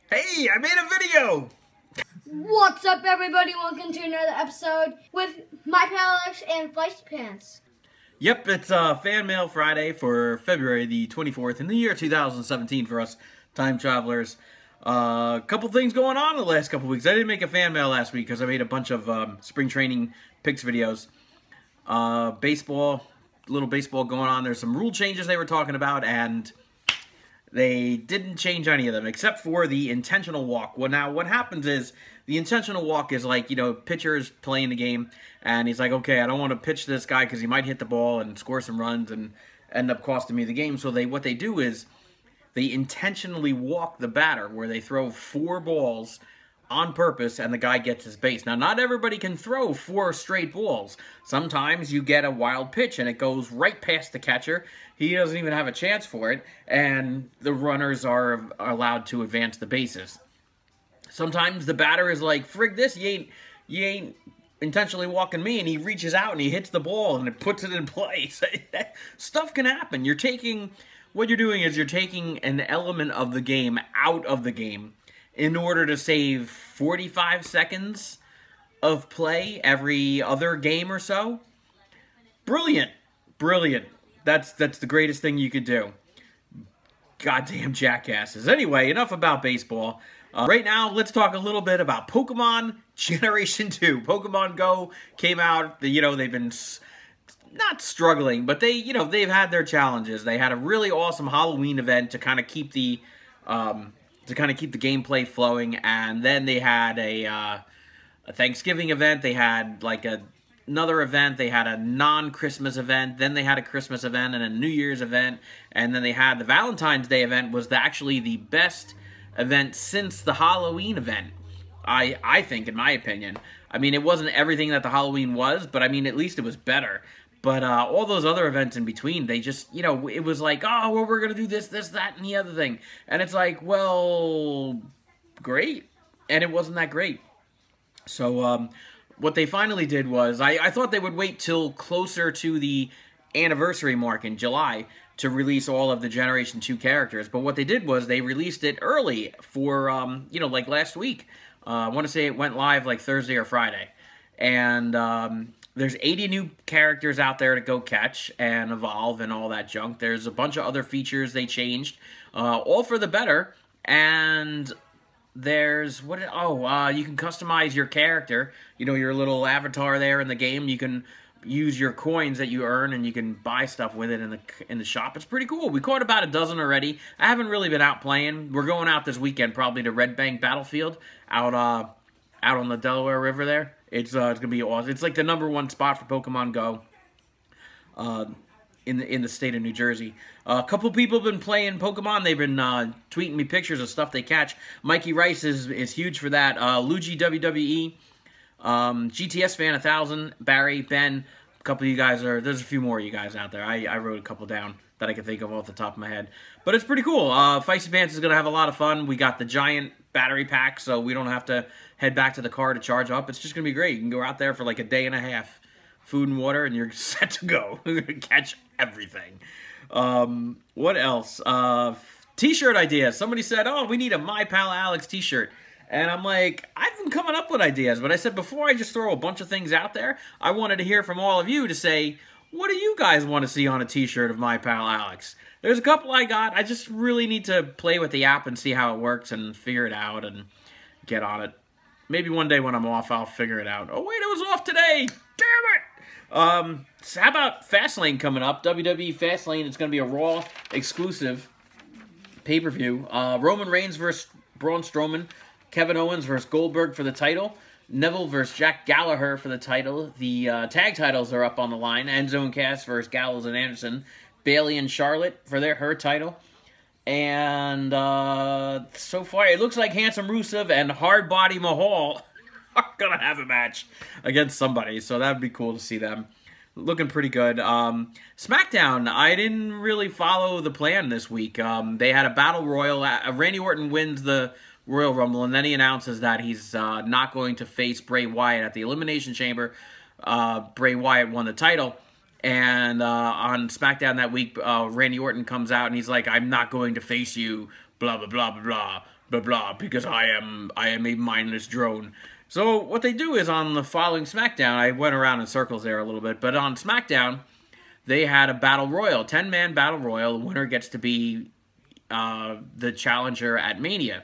Hey, I made a video! What's up, everybody? Welcome to another episode with my pal Alex and Feisty Pants. Yep, it's Fan Mail Friday for February the 24th in the year 2017 for us time travelers. Couple things going on in the last couple weeks. I didn't make a fan mail last week because I made a bunch of spring training picks videos. Little baseball going on. There's some rule changes they were talking about, and they didn't change any of them except for the intentional walk. Well, now what happens is the intentional walk is like, pitcher's playing the game and he's like, okay, I don't want to pitch this guy because he might hit the ball and score some runs and end up costing me the game. So what they do is they intentionally walk the batter where they throw 4 balls on purpose and the guy gets his base. Now, not everybody can throw 4 straight balls. Sometimes you get a wild pitch and it goes right past the catcher. He doesn't even have a chance for it, and the runners are allowed to advance the bases. Sometimes the batter is like, frig this, you ain't intentionally walking me, and he reaches out and he hits the ball and it puts it in place. Stuff can happen. What you're doing is you're taking an element of the game out of the game in order to save 45 seconds of play every other game or so. Brilliant. Brilliant. That's the greatest thing you could do. Goddamn jackasses. Anyway, enough about baseball. Right now, let's talk a little bit about Pokemon Generation 2. Pokemon Go came out. They've been not struggling, but they've had their challenges. They had a really awesome Halloween event to kind of keep the gameplay flowing, and then they had a Thanksgiving event. They had like another event. They had a non-Christmas event. Then they had a Christmas event and a New Year's event, and then they had the Valentine's Day event. Was actually the best event since the Halloween event, I think, in my opinion. I mean, it wasn't everything that the Halloween was, but I mean, at least it was better. But all those other events in between, they just, it was like, oh, well, we're going to do this, that, and the other thing. And it's like, well, great. And it wasn't that great. So what they finally did was, I thought they would wait till closer to the anniversary mark in July to release all of the Generation 2 characters. But what they did was they released it early for, like last week. I want to say it went live like Thursday or Friday. And there's 80 new characters out there to go catch and evolve and all that junk. There's a bunch of other features they changed, all for the better. And there's, you can customize your character. Your little avatar there in the game. You can use your coins that you earn and you can buy stuff with it in the shop. It's pretty cool. We caught about a dozen already. I haven't really been out playing. We're going out this weekend probably to Red Bank Battlefield out on the Delaware River there. It's gonna be awesome. It's like the #1 spot for Pokemon Go in the state of New Jersey. A couple people have been playing Pokemon. They've been tweeting me pictures of stuff they catch. Mikey Rice is huge for that. Luigi WWE, GTS Fan 1000, Barry, Ben. A couple of you guys there's a few more of you guys out there. I wrote a couple down that I can think of off the top of my head. But it's pretty cool. Feisty Pants is gonna have a lot of fun. We got the giant battery pack, so we don't have to head back to the car to charge up. It's just going to be great. You can go out there for like a day and a half, food and water, and you're set to go. Catch everything. What else? T-shirt ideas. Somebody said, oh, we need a My Pal Alex t-shirt. And I'm like, I've been coming up with ideas, but I said before I just throw a bunch of things out there, I wanted to hear from all of you to say, what do you guys want to see on a t-shirt of My Pal Alex? There's a couple I got. I just really need to play with the app and see how it works and figure it out and get on it. Maybe one day when I'm off, I'll figure it out. Oh, wait, it was off today. Damn it. So how about Fastlane coming up? WWE Fastlane is going to be a Raw exclusive pay-per-view. Roman Reigns versus Braun Strowman. Kevin Owens versus Goldberg for the title. Neville versus Jack Gallagher for the title. The tag titles are up on the line. Enzo and Cass versus Gallows and Anderson. Bayley and Charlotte for her title. And so far, it looks like Handsome Rusev and Hardbody Mahal are going to have a match against somebody. So that would be cool to see them. Looking pretty good. SmackDown, I didn't really follow the plan this week. They had a Battle Royal. Randy Orton wins the Royal Rumble, and then he announces that he's not going to face Bray Wyatt at the Elimination Chamber. Bray Wyatt won the title. And on SmackDown that week, Randy Orton comes out and he's like, I'm not going to face you, blah, blah, blah, blah, blah. blah blah, because I am a mindless drone. So what they do is on the following SmackDown, I went around in circles there a little bit, but on SmackDown, they had a battle royal, 10-man battle royal. The winner gets to be the challenger at Mania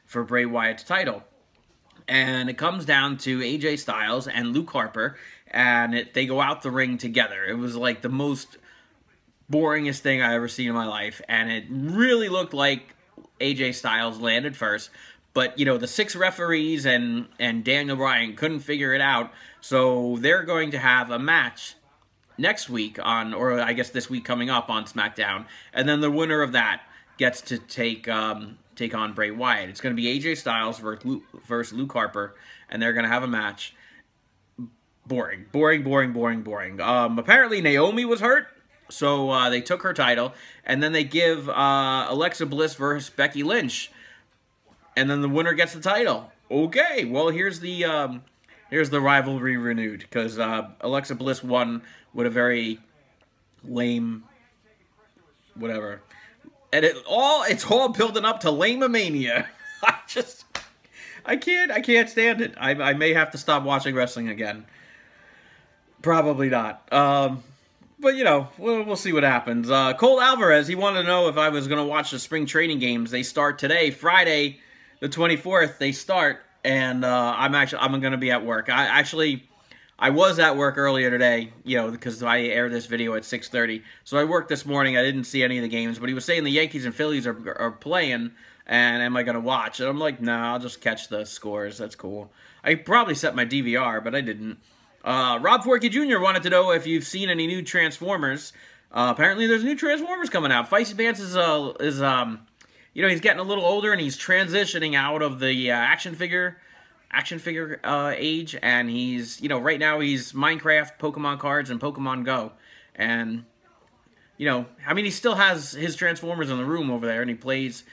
for Bray Wyatt's title. And it comes down to AJ Styles and Luke Harper, and they go out the ring together. It was like the most boringest thing I ever seen in my life, and it really looked like AJ Styles landed first. But, you know, the 6 referees and Daniel Bryan couldn't figure it out, so they're going to have a match next week on, or I guess this week coming up on SmackDown, and then the winner of that gets to take on Bray Wyatt. It's going to be AJ Styles versus Luke Harper, and they're going to have a match. Boring. Apparently Naomi was hurt, so they took her title, and then they give Alexa Bliss versus Becky Lynch, and then the winner gets the title. Okay, well here's the rivalry renewed, because Alexa Bliss won with a very lame whatever. And it's all building up to Lame-a-mania. I can't stand it. I may have to stop watching wrestling again. Probably not. But, you know, we'll see what happens. Cole Alvarez, he wanted to know if I was going to watch the spring training games. They start today, Friday, the 24th. They start, and I'm going to be at work. I was at work earlier today, you know, because I aired this video at 6:30. So I worked this morning. I didn't see any of the games, but he was saying the Yankees and Phillies are playing, and am I going to watch? And I'm like, no, I'll just catch the scores. That's cool. I probably set my DVR, but I didn't. Rob Forkey Jr. wanted to know if you've seen any new Transformers. Apparently there's new Transformers coming out. Feisty Pants is you know, he's getting a little older, and he's transitioning out of the action figure age, and he's, you know, right now he's Minecraft, Pokemon cards, and Pokemon Go. And, you know, I mean, he still has his Transformers in the room over there, and he plays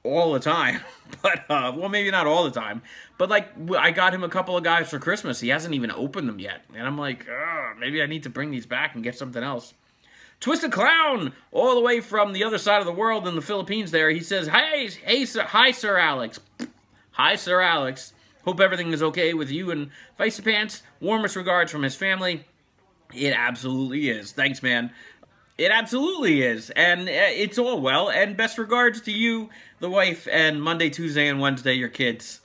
all the time. But, well, maybe not all the time. But, like, I got him a couple of guys for Christmas. He hasn't even opened them yet. And I'm like, maybe I need to bring these back and get something else. Twisted Clown, all the way from the other side of the world in the Philippines there. He says, hi, Sir Alex. Hi, Sir Alex. Hope everything is okay with you and Feisty Pants. Warmest regards from his family. It absolutely is. Thanks, man. It absolutely is. And it's all well. And best regards to you, the wife, and Monday, Tuesday, and Wednesday, your kids.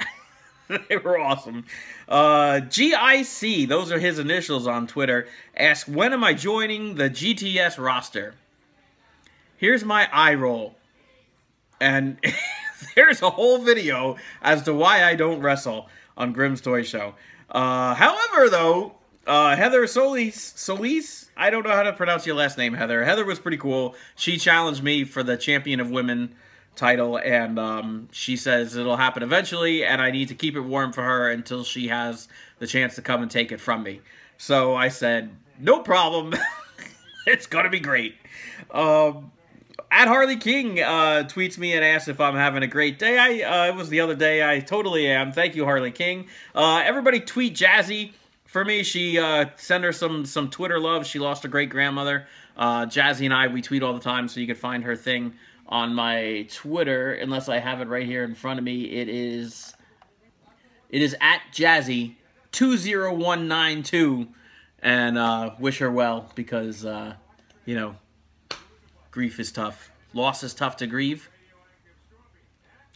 They were awesome. GIC, those are his initials on Twitter, asks, when am I joining the GTS roster? Here's my eye roll. And there's a whole video as to why I don't wrestle on Grimm's Toy Show. However, though, Heather Solis, I don't know how to pronounce your last name, Heather. Heather was pretty cool. She challenged me for the Champion of Women title, and she says it'll happen eventually, and I need to keep it warm for her until she has the chance to come and take it from me. So I said, no problem. It's going to be great. At Harley King tweets me and asks if I'm having a great day. It was the other day. I totally am. Thank you, Harley King. Everybody tweet Jazzy for me. She send her some Twitter love. She lost her great-grandmother. Jazzy and I, we tweet all the time, so you can find her thing on my Twitter, unless I have it right here in front of me. It is at Jazzy20192, and wish her well, because, you know, grief is tough. Loss is tough to grieve.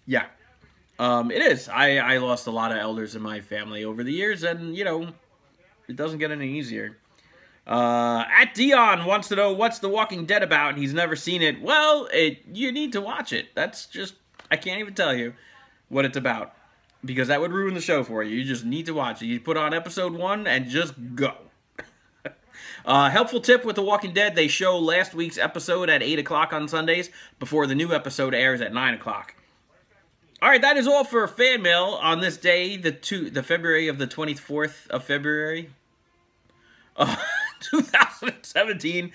Yeah. It is. I lost a lot of elders in my family over the years, and, you know, it doesn't get any easier. At Dion wants to know what's The Walking Dead about, and he's never seen it. Well, you need to watch it. That's just, I can't even tell you what it's about, because that would ruin the show for you. You just need to watch it. You put on episode 1 and just go. Helpful tip with The Walking Dead, they show last week's episode at 8 o'clock on Sundays before the new episode airs at 9 o'clock. All right, that is all for fan mail on this day, the February of the 24th of February. 2017.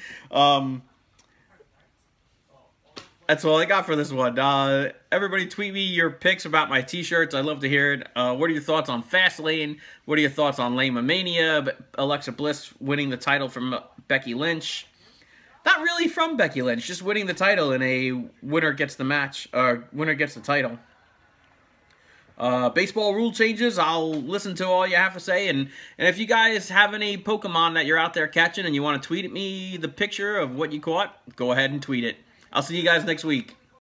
That's all I got for this one. Everybody tweet me your picks about my t-shirts. I'd love to hear it. What are your thoughts on Fastlane? What are your thoughts on Lame-a-mania? Alexa Bliss winning the title from Becky Lynch. Not really from Becky Lynch, just winning the title in a winner gets the match, or winner gets the title. Baseball rule changes, I'll listen to all you have to say. And if you guys have any Pokemon that you're out there catching and you want to tweet at me the picture of what you caught, go ahead and tweet it. I'll see you guys next week.